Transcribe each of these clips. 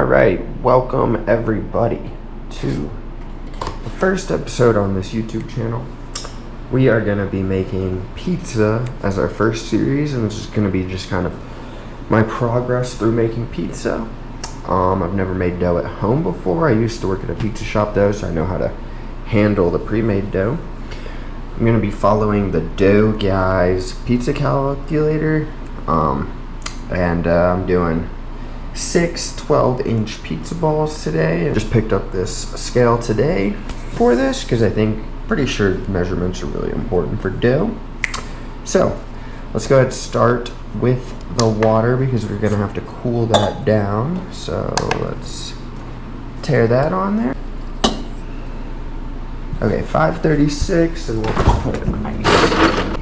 Alright, welcome everybody to the first episode on this YouTube channel. We are going to be making pizza as our first series, and this is going to be just kind of my progress through making pizza. I've never made dough at home before. I used to work at a pizza shop though, so I know how to handle the pre-made dough. I'm going to be following the Dough Guy's pizza calculator, and I'm doing 6 12-inch pizza balls today. I just picked up this scale today for this because pretty sure measurements are really important for dough. So let's go ahead and start with the water because we're gonna have to cool that down. So let's tear that on there. Okay, 536, and we'll just put it nice.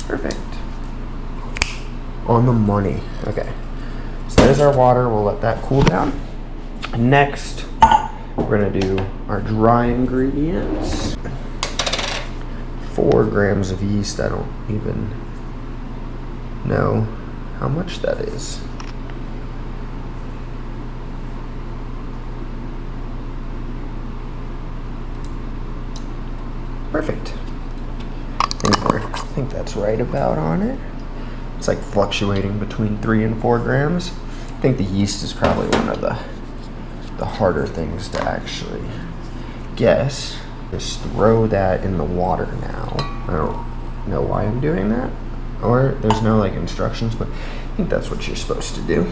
Perfect. On the money. Okay. So there's our water. We'll let that cool down. Next, we're gonna do our dry ingredients. 4 grams of yeast. I don't even know how much that is. Perfect. I think that's right about on it. It's like fluctuating between 3 and 4 grams. I think the yeast is probably one of the harder things to actually guess. Just throw that in the water now. I don't know why I'm doing that, or there's no like instructions, but I think that's what you're supposed to do.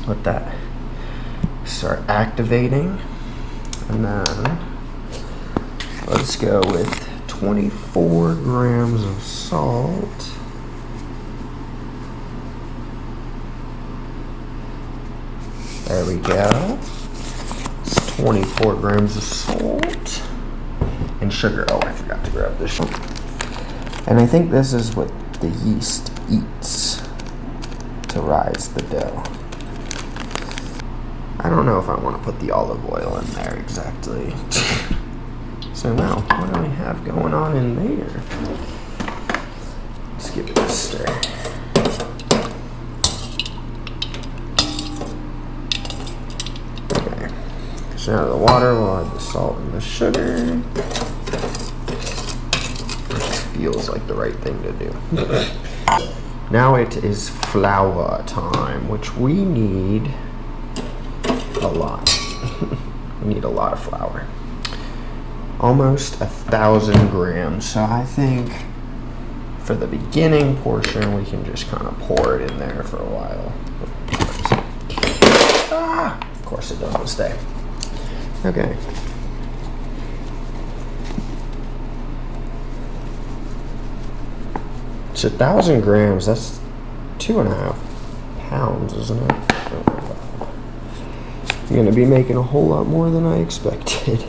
Let that start activating, and then let's go with 24 grams of salt. There we go. It's 24 grams of salt. And sugar. Oh, I forgot to grab this. And I think this is what the yeast eats to rise the dough. I don't know if I want to put the olive oil in there exactly. So now, what do we have going on in there? Let's give it a stir. Okay. So now the water, we'll add the salt and the sugar. Feels like the right thing to do. Now it is flour time, which we need a lot. We need a lot of flour. Almost 1,000 grams. So I think for the beginning portion, we can just kind of pour it in there for a while. Of course it doesn't stay. Okay. It's 1,000 grams. That's 2.5 pounds, isn't it? Oh, I'm gonna be making a whole lot more than I expected.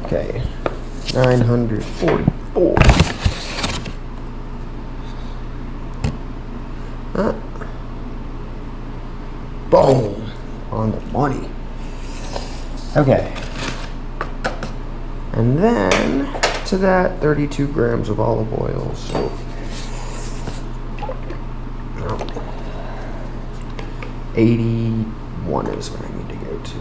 Okay, 944. Boom! On the money. Okay. And then to that, 32 grams of olive oil. So 81 is what I need to go to.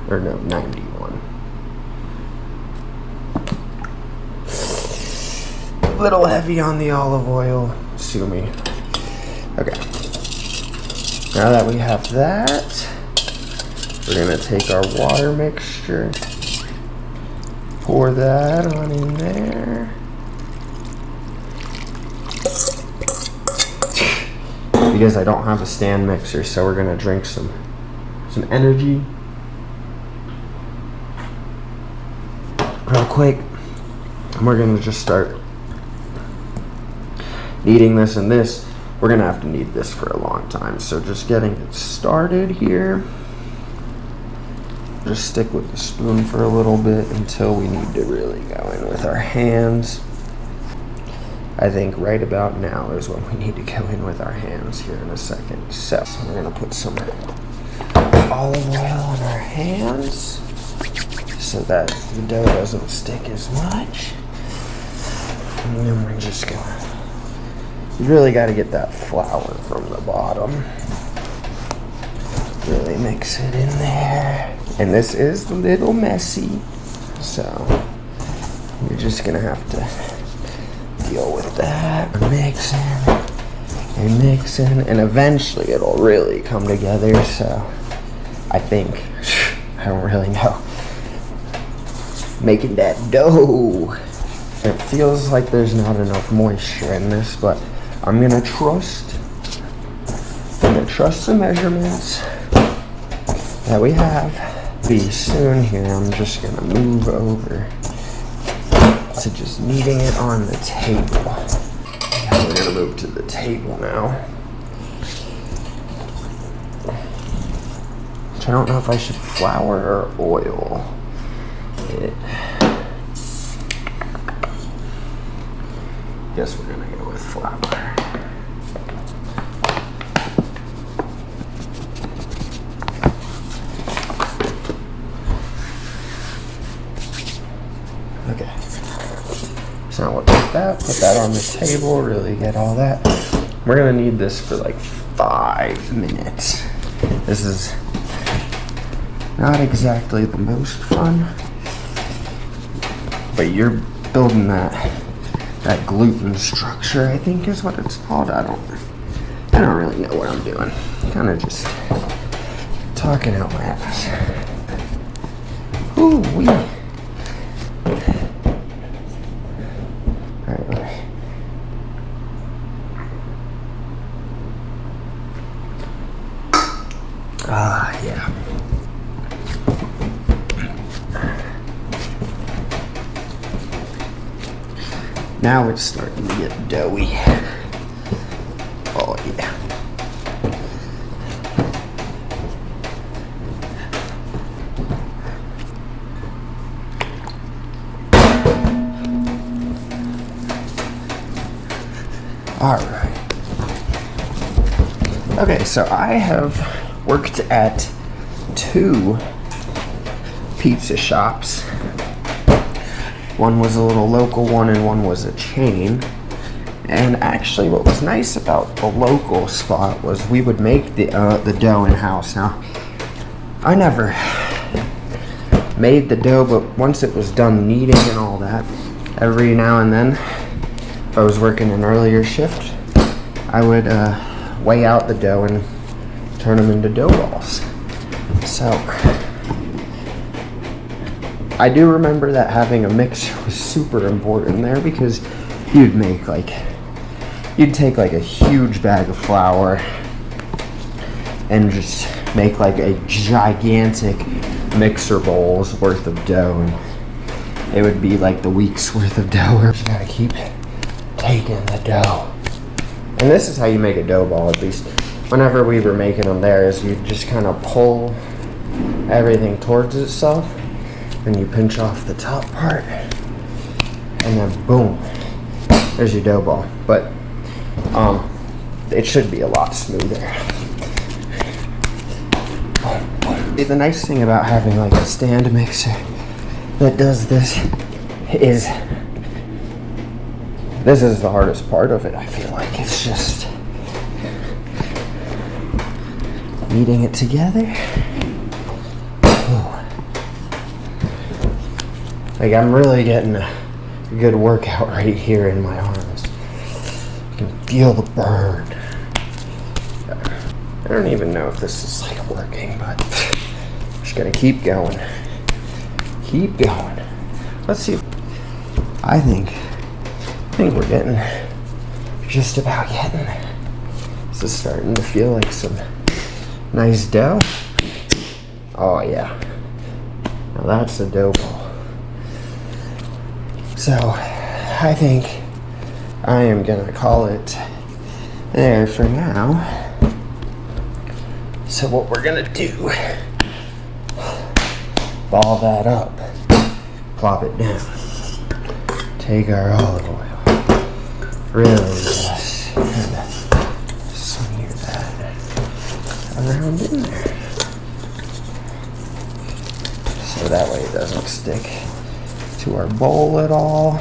Or no, 91. A little heavy on the olive oil. Sue me. Okay, now that we have that, we're gonna take our water mixture, pour that on in there. Because I don't have a stand mixer, so we're gonna drink some energy real quick, and we're gonna just start kneading this and this. We're gonna have to knead this for a long time, so just getting it started here. Just stick with the spoon for a little bit until we need to really go in with our hands. I think right about now is when we need to go in with our hands here in a second. So we're gonna put some olive oil on our our hands so that the dough doesn't stick as much. And then we're just gonna, you really got to get that flour from the bottom. Really mix it in there. And this is a little messy, so you're just gonna have to deal with that. Mixing and mixing, and eventually it'll really come together. So I think, I don't really know. Making that dough. It feels like there's not enough moisture in this, but I'm gonna trust the measurements that we have. Be soon here. I'm just gonna move over to just kneading it on the table. Yeah, we're gonna move to the table now. Which I don't know if I should flour or oil it. Guess we're gonna go with flour. Okay. So now we'll take that, put that on the table, really get all that. We're gonna need this for like 5 minutes. This is not exactly the most fun, but you're building that gluten structure, I think is what it's called. I don't really know what I'm doing. Kind of just talking out my ass. Ooh wee. Yeah. Now it's starting to get doughy. Oh yeah. All right. Okay, so I have worked at 2 pizza shops. One was a little local one and one was a chain. And actually what was nice about the local spot was we would make the dough in-house. Now, I never made the dough, but once it was done kneading and all that, every now and then, if I was working an earlier shift, I would weigh out the dough and turn them into dough balls. So I do remember that having a mixer was super important there, because you'd take like a huge bag of flour and just make like a gigantic mixer bowl's worth of dough, and it would be like the week's worth of dough. You just gotta keep taking the dough. And this is how you make a dough ball, at least whenever we were making them there, is you just kind of pull everything towards itself, and you pinch off the top part, and then boom, there's your dough ball. But it should be a lot smoother. The nice thing about having like a stand mixer that does this is the hardest part of it. I feel like it's just kneading it together. Like, I'm really getting a good workout right here in my arms. You can feel the burn. I don't even know if this is like working, but I'm just gonna keep going. Keep going. Let's see. I think we're just about getting there. This is starting to feel like some nice dough. Oh yeah. Now that's a dough ball. So, I think I am gonna call it there for now. So what we're gonna do, ball that up, plop it down, take our olive oil, really just kind of smear that around in there. so that way it doesn't stick to our bowl at all.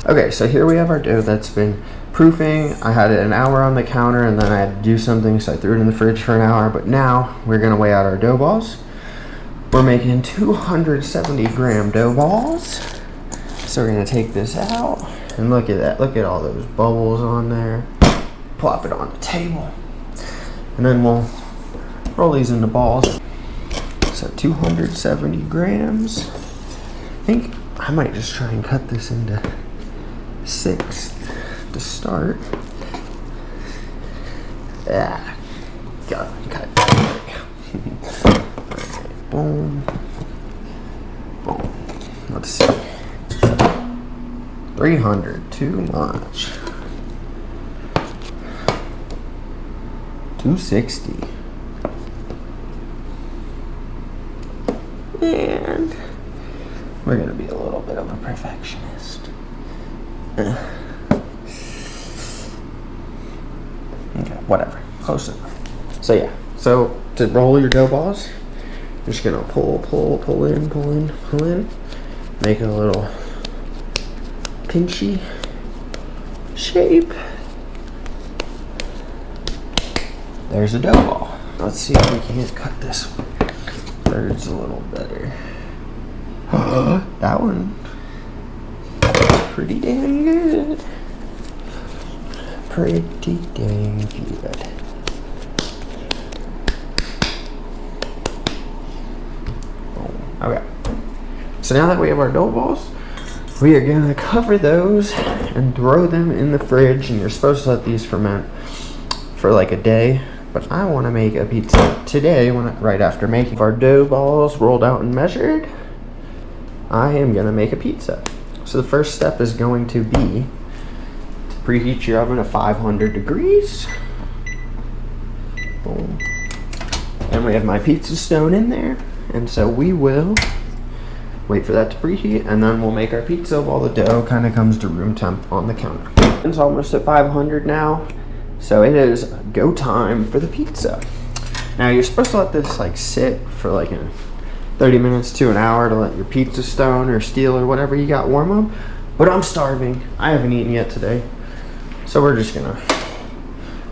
Okay, so here we have our dough that's been proofing. I had it an hour on the counter and then I had to do something, so I threw it in the fridge for an hour. But now we're gonna weigh out our dough balls. We're making 270 gram dough balls. So we're gonna take this out and look at that. Look at all those bubbles on there. Plop it on the table. And then we'll roll these into balls. So 270 grams. I think I might just try and cut this into 6 to start. Yeah, got it, cut. There we go. Alright, boom, boom. Let's see. 300, too much. 260. And we're gonna be a little bit of a perfectionist. Okay, whatever, close enough. So yeah, so to roll your dough balls, you're just gonna pull in, make a little pinchy shape. There's a dough ball. Let's see if we can't cut this one. Third's a little better. That one is pretty damn good. Pretty dang good. Okay. So now that we have our dough balls, we are gonna cover those and throw them in the fridge, and you're supposed to let these ferment for like a day. But I want to make a pizza today right after making our dough balls rolled out and measured. I am going to make a pizza. So the first step is going to be to preheat your oven to 500 degrees. Boom. And we have my pizza stone in there. And so we will wait for that to preheat, and then we'll make our pizza while the dough kind of comes to room temp on the counter. It's almost at 500 now. So it is go time for the pizza. Now you're supposed to let this like sit for like 30 minutes to an hour to let your pizza stone or steel or whatever you got warm up. But I'm starving. I haven't eaten yet today. So we're just gonna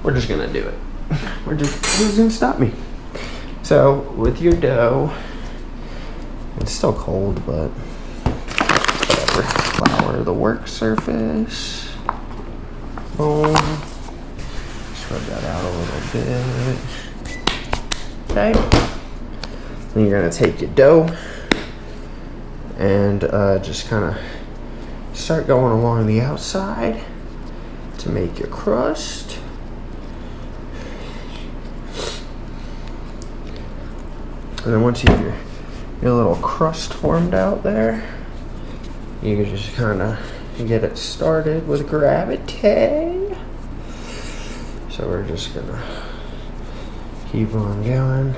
do it. Who's gonna stop me? So with your dough, it's still cold, but whatever. Flour the work surface. Boom. Spread that out a little bit. Okay. Then you're gonna take your dough and just kind of start going along the outside to make your crust. And then once you have your little crust formed out there, you can just kind of get it started with gravity. So we're just gonna keep on going,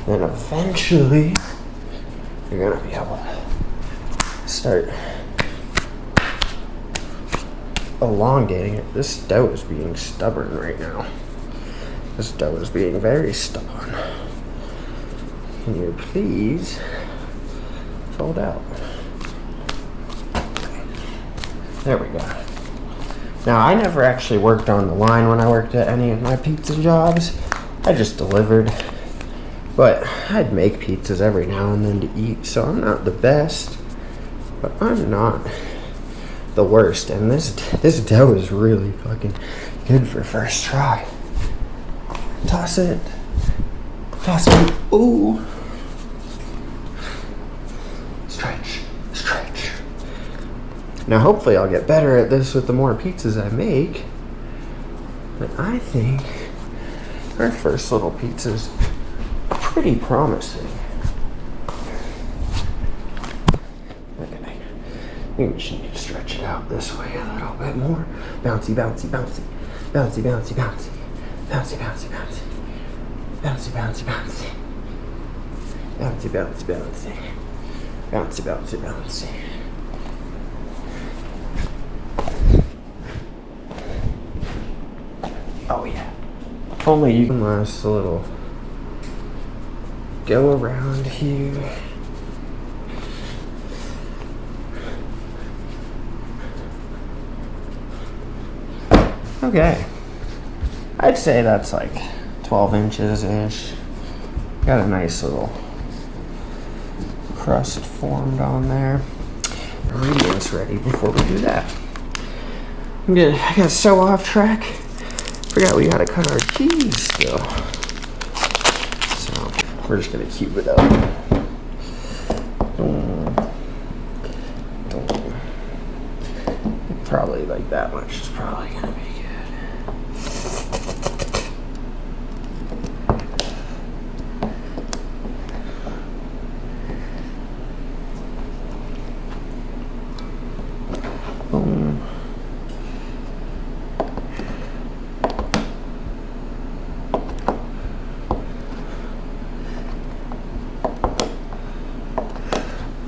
then eventually you're gonna be able to start elongating it. This dough is being stubborn right now. This dough is being very stubborn. Can you please fold out? There we go. Now, I never actually worked on the line when I worked at any of my pizza jobs. I just delivered. But I'd make pizzas every now and then to eat, so I'm not the best, but I'm not the worst. And this dough is really fucking good for first try. Toss it. Ooh. Stretch. Now hopefully I'll get better at this with the more pizzas I make. But I think our first little pizza's pretty promising. Okay. We just need to stretch it out this way a little bit more. Bouncy. Bouncy. Oh yeah. If only you can last a little go around here. Okay. I'd say that's like 12 inches-ish. Got a nice little crust formed on there. Ingredients ready before we do that. I got so off track. Forgot we gotta cut our cheese still. So we're just gonna cube it up. Probably like that much is probably gonna be good. Boom.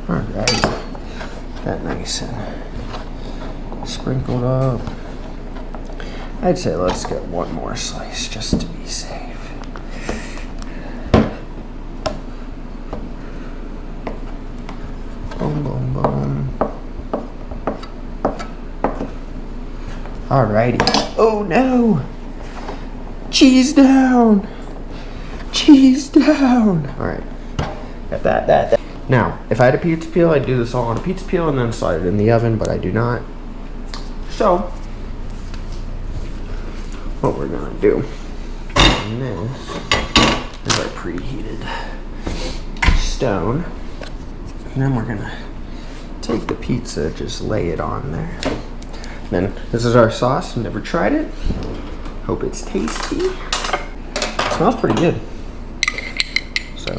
Alright, that nice and sprinkled up. I'd say let's get one more slice just to be safe. Boom, boom, boom. Alrighty. Oh no! Cheese down! Cheese down! Alright. Got that. Now, if I had a pizza peel, I'd do this all on a pizza peel and then slide it in the oven, but I do not. So, what we're gonna do in this is our preheated stone. And then we're gonna take the pizza, just lay it on there. Then, this is our sauce. Never tried it. Hope it's tasty. It smells pretty good. So,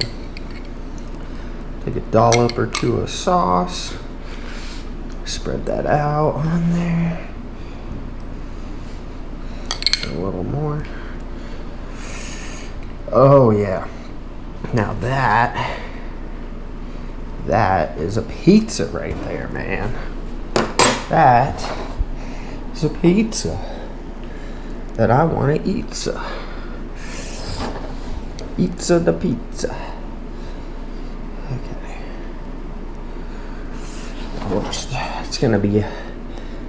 take a dollop or two of sauce. Spread that out on there. A little more. Oh yeah. Now that is a pizza right there, man. That is a pizza that I want to eat. Pizza the pizza. Okay.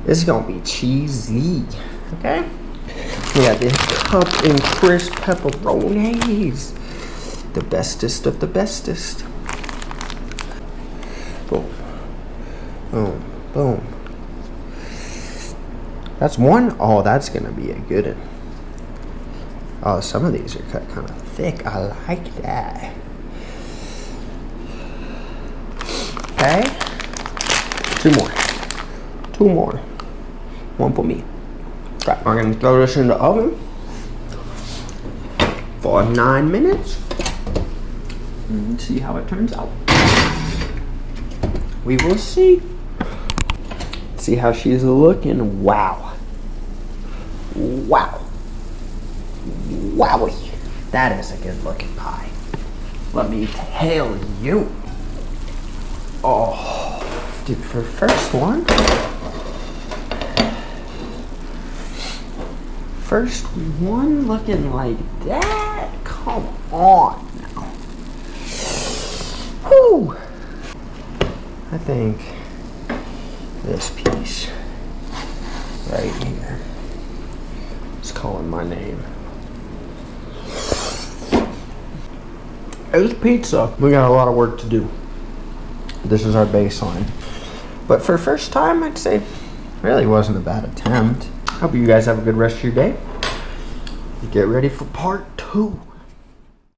This is gonna be cheesy. Okay. We got the cup and crisp pepperonis. The bestest of the bestest. Boom. Boom. Boom. That's one. Oh, that's gonna be a good one. Oh, some of these are cut kind of thick. I like that. Okay. Two more. One for me. Right, we're gonna throw this in the oven for 9 minutes and see how it turns out. We will see. See how she's looking. Wow. Wow. Wowie. That is a good looking pie. Let me tell you. Oh, dude, for first one. First one looking like that? Come on now. Whew. I think this piece right here is calling my name. It's pizza. We got a lot of work to do. This is our baseline. But for first time, I'd say really wasn't a bad attempt. Hope you guys have a good rest of your day. Get ready for part 2.